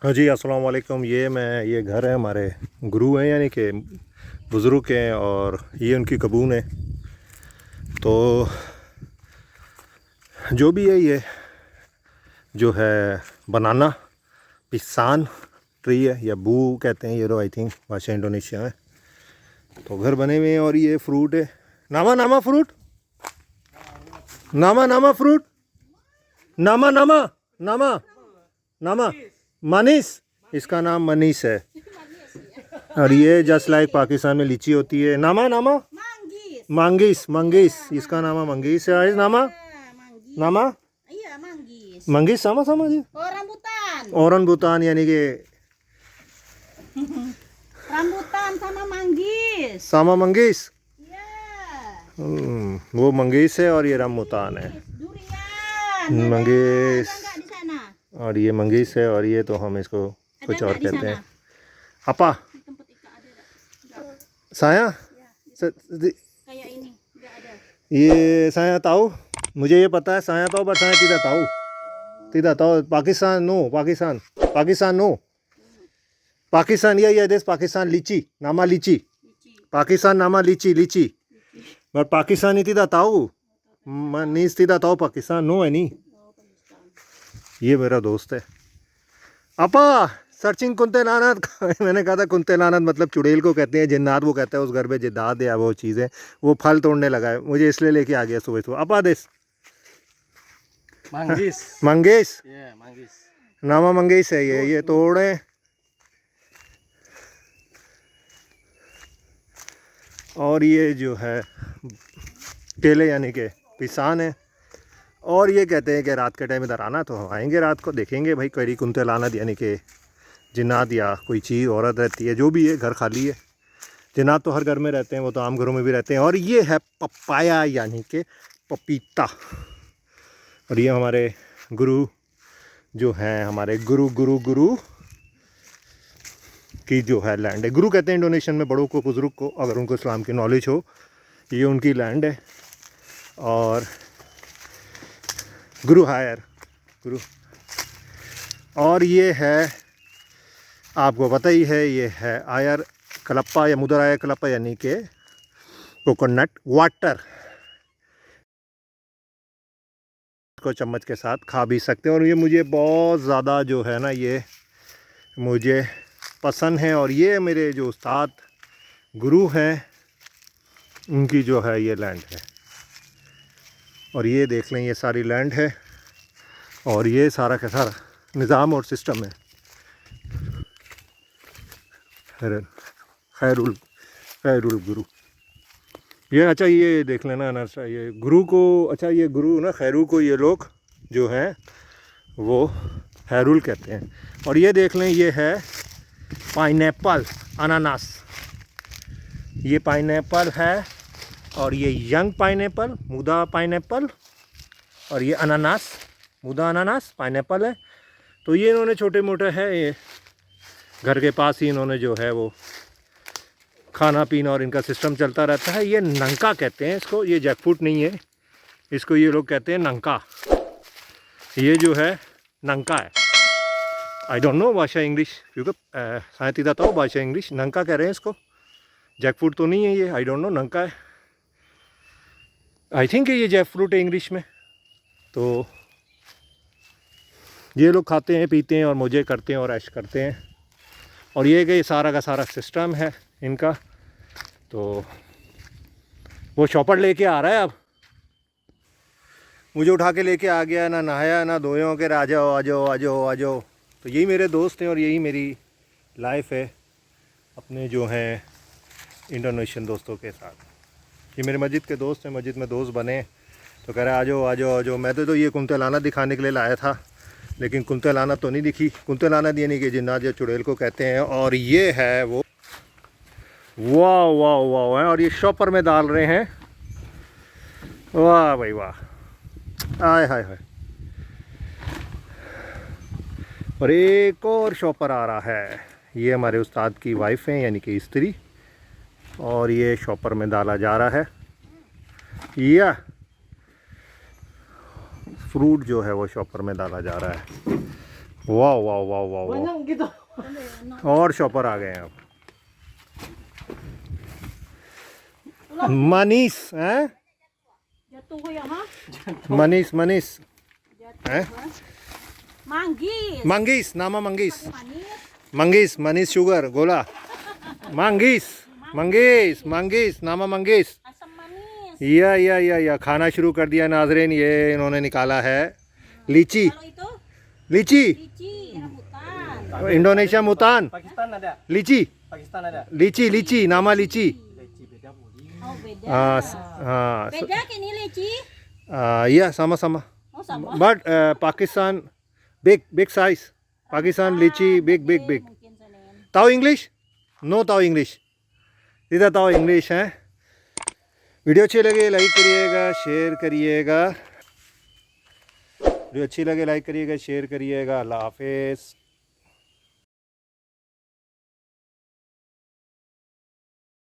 हाँ जी, अस्सलाम वालेकुम। ये घर है, हमारे गुरु हैं यानी कि बुज़ुर्ग हैं, और ये उनकी कबून है। तो जो भी है, ये जो है बनाना पिसान ट्री है, या बू कहते हैं ये तो, आई थिंक भाषा इंडोनेशिया में। तो घर बने हुए हैं, और ये फ्रूट है, नामा नामा फ्रूट, नामा नामा फ्रूट, नामा नामा नामा नामा मनीष, इसका नाम मनीष है। और ये जस्ट लाइक पाकिस्तान में लीची होती है, नामा नामा Manggis. मंगीस, मंगीस, इसका नाम है मंगीस है। इस नामा Manggis. नामा Iya, manggis. मंगीस sama sama जी। Oh, rambutan. औरन भूटान यानी कि Rambutan sama manggis. सामा मंगीस। Iya. वो मंगीस है, और ये रामबुतान है। Durian. मंगीस, Ada nggak di sana? और ये मंगीस है, और ये तो हम इसको Ada कुछ और nggak di कहते sana? हैं। apa Di tempat Ika ada nggak? saya Ya, kayak ini nggak ada. ये saya tahu, मुझे ये पता है saya tahu, but saya tidak tahu, tidak tahu। Pakistan no, Pakistan, Pakistan no, Pakistan ये देश पाकिस्तान लीची नामा लीची, Lici. पाकिस्तान नामा लीची लीची, but Pakistani tidak tahu, Manish tidak tahu Pakistan no है नहीं। Oh, Pakistan. ये मेरा दोस्त है। अपा सर्चिंग कुंते लानत मैंने कहा था कुंते लानत मतलब चुड़ैल को कहते हैं, जिन्नात वो कहते हैं, उस घर में जिद्दात या वो चीज़ें, वो फल तोड़ने लगा है, मुझे इसलिए लेके आ गया सुबह सुबह। अपा देश Manggis. Mangesh, Ya, manggis. नामा मंगेश है ये तोड़े। और ये जो है केले यानी कि पिसान है। और ये कहते हैं कि रात के टाइम इधर आना, तो हम आएंगे रात को, देखेंगे भाई करी कुंते लानत यानी कि जिन्नात या कोई चीज़ औरत रहती है, जो भी है, घर खाली है। जिन्नात तो हर घर में रहते हैं, वो तो आम घरों में भी रहते हैं। और ये है पपाया यानी कि पपीता। और ये हमारे गुरु जो हैं, हमारे गुरु गुरु गुरु की जो है लैंड है। गुरु कहते हैं इंडोनेशियन में बड़ों को, बुज़ुर्ग को, अगर उनको इस्लाम की नॉलेज हो। ये उनकी लैंड है। और गुरु हायर गुरु। और ये है, आपको पता ही है, ये है आयर कलप्पा या मुदर आयर कलप्पा यानी कि कोकोनट वाटर। को चम्मच के साथ खा भी सकते हैं। और ये मुझे बहुत ज़्यादा जो है ना, ये मुझे पसंद है। और ये मेरे जो उस्ताद गुरु हैं, उनकी जो है ये लैंड है। और ये देख लें, ये सारी लैंड है, और ये सारा का सारा निज़ाम और सिस्टम है। खैरुल खैरुल गुरु। ये अच्छा, ये देख लेना ना, ये गुरु को, अच्छा ये गुरु ना, खैरू को ये लोग जो हैं वो खैरुल कहते हैं। और ये देख लें, ये है पाइनएप्पल, अनानास। ये पाइनएप्पल है, और ये यंग पाइनएप्पल, मुदा पाइनएप्पल, और ये अनानास, मुदा अनानास पाइनएप्पल है। तो ये इन्होंने छोटे मोटे है, ये घर के पास ही इन्होंने जो है वो खाना पीना और इनका सिस्टम चलता रहता है। ये नंका कहते हैं इसको, ये जैकफ्रूट नहीं है, इसको ये लोग कहते हैं नंका। ये जो है नंका है। आई डोंट नो भाषा इंग्लिश, क्योंकि शायद ही था भाषा इंग्लिश, नंका कह रहे हैं इसको। जैकफ्रूट तो नहीं है ये, आई डोंट नो, नंका है। आई थिंक ये जैकफ्रूट है इंग्लिश में। तो ये लोग खाते हैं, पीते हैं, और मौजे करते हैं, और ऐश करते हैं। और ये कि सारा का सारा सिस्टम है इनका। तो वो शॉपर लेके आ रहा है, अब मुझे उठा के लेके आ गया, ना नहाया ना धोया के, आ जाओ आ जाओ आ जाओ आ जाओ। तो यही मेरे दोस्त हैं, और यही मेरी लाइफ है अपने जो हैं इंडोनेशियन दोस्तों के साथ। ये मेरे मस्जिद के दोस्त हैं, मस्जिद में दोस्त बने, तो कह रहे आ जाओ आ जाओ आ जाओ। मैं तो ये कुंते लाना दिखाने के लिए लाया था, लेकिन कुंते लाना तो नहीं दिखी। कुंते लाना यानी कि जिन्नात या चुड़ैल को कहते हैं। और ये है वो, वाह वाह वाह है। और ये शॉपर में डाल रहे हैं, वाह भाई वाह, आय हाय हाय। और एक और शॉपर आ रहा है, ये हमारे उस्ताद की वाइफ हैं यानी कि स्त्री। और ये शॉपर में डाला जा रहा है, या फ्रूट जो है वो शॉपर में डाला जा रहा है। वाह वाह वाह वाह वाह Banyak gitu. और शॉपर आ गए हैं अब मनीष हैं Jatuh ko yan, ha? Manish Manish Jatuh, Eh? ha? Manggis. मंगीस नामा मंगीस Manis. मंगीस मनीष शुगर गोला मंगीस मंगीस मंगीस नामा मंगीस Asam manis. या खाना शुरू कर दिया नाजरीन ये इन्होंने निकाला है लीची Kalau itu, lychee lici, rambutan. Indonesia मुतान Pakistan ada. लीची Pakistan ada. लीची लीची नामा लीची Leci beda budi. Oh, beda. हाँ हाँ Beda ke ini lici? या sama sama Oh, sama. But Pakistan big size Pakistan lychee big big big Mungkin sana yan. ताओ इंग्लिश नो ताओ इंग्लिश इधर ताओ इंग्लिश है वीडियो अच्छी लगे लाइक करिएगा शेयर करिएगा वीडियो अच्छी लगे लाइक करिएगा शेयर करिएगा अल्लाह हाफिज़